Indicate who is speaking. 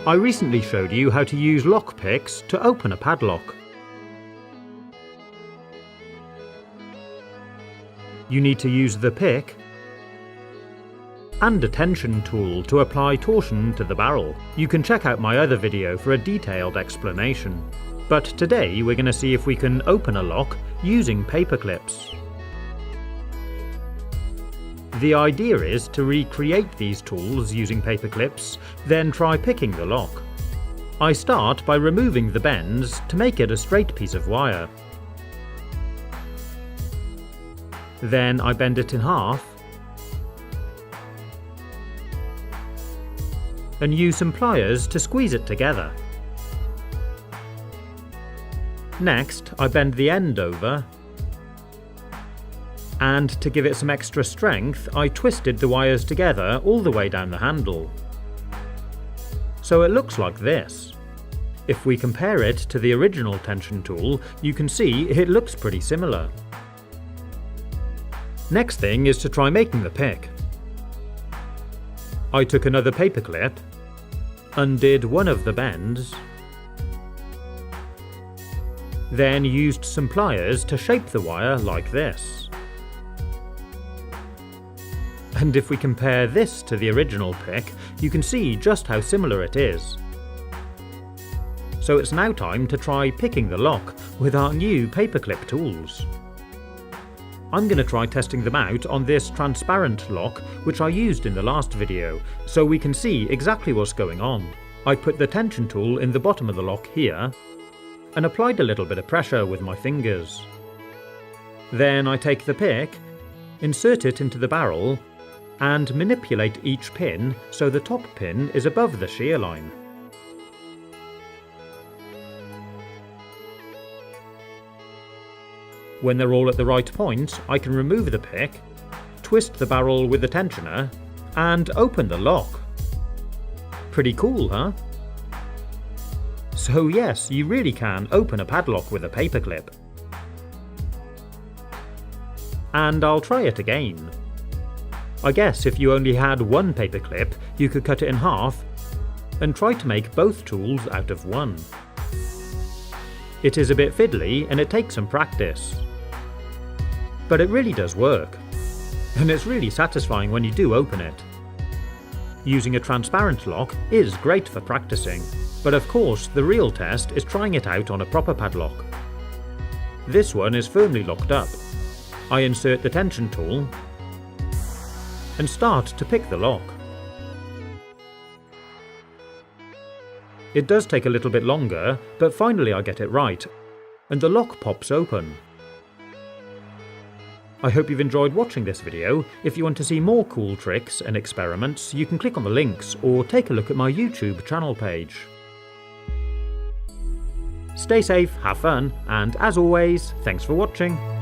Speaker 1: I recently showed you how to use lock picks to open a padlock. You need to use the pick and a tension tool to apply torsion to the barrel. You can check out my other video for a detailed explanation. But today we're going to see if we can open a lock using paper clips. The idea is to recreate these tools using paper clips, then try picking the lock. I start by removing the bends to make it a straight piece of wire. Then I bend it in half and use some pliers to squeeze it together. Next, I bend the end over, and to give it some extra strength, I twisted the wires together all the way down the handle. So it looks like this. If we compare it to the original tension tool, you can see it looks pretty similar. Next thing is to try making the pick. I took another paper clip, undid one of the bends, then used some pliers to shape the wire like this. And if we compare this to the original pick, you can see just how similar it is. So it's now time to try picking the lock with our new paperclip tools. I'm going to try testing them out on this transparent lock which I used in the last video, so we can see exactly what's going on. I put the tension tool in the bottom of the lock here, and applied a little bit of pressure with my fingers. Then I take the pick, insert it into the barrel, and manipulate each pin so the top pin is above the shear line. When they're all at the right point, I can remove the pick, twist the barrel with the tensioner, and open the lock. Pretty cool, huh? So yes, you really can open a padlock with a paperclip. And I'll try it again. I guess if you only had one paperclip, you could cut it in half and try to make both tools out of one. It is a bit fiddly and it takes some practice. But it really does work. And it's really satisfying when you do open it. Using a transparent lock is great for practicing. But of course, the real test is trying it out on a proper padlock. This one is firmly locked up. I insert the tension tool and start to pick the lock. It does take a little bit longer, but finally I get it right, and the lock pops open. I hope you've enjoyed watching this video. If you want to see more cool tricks and experiments, you can click on the links or take a look at my YouTube channel page. Stay safe, have fun, and as always, thanks for watching.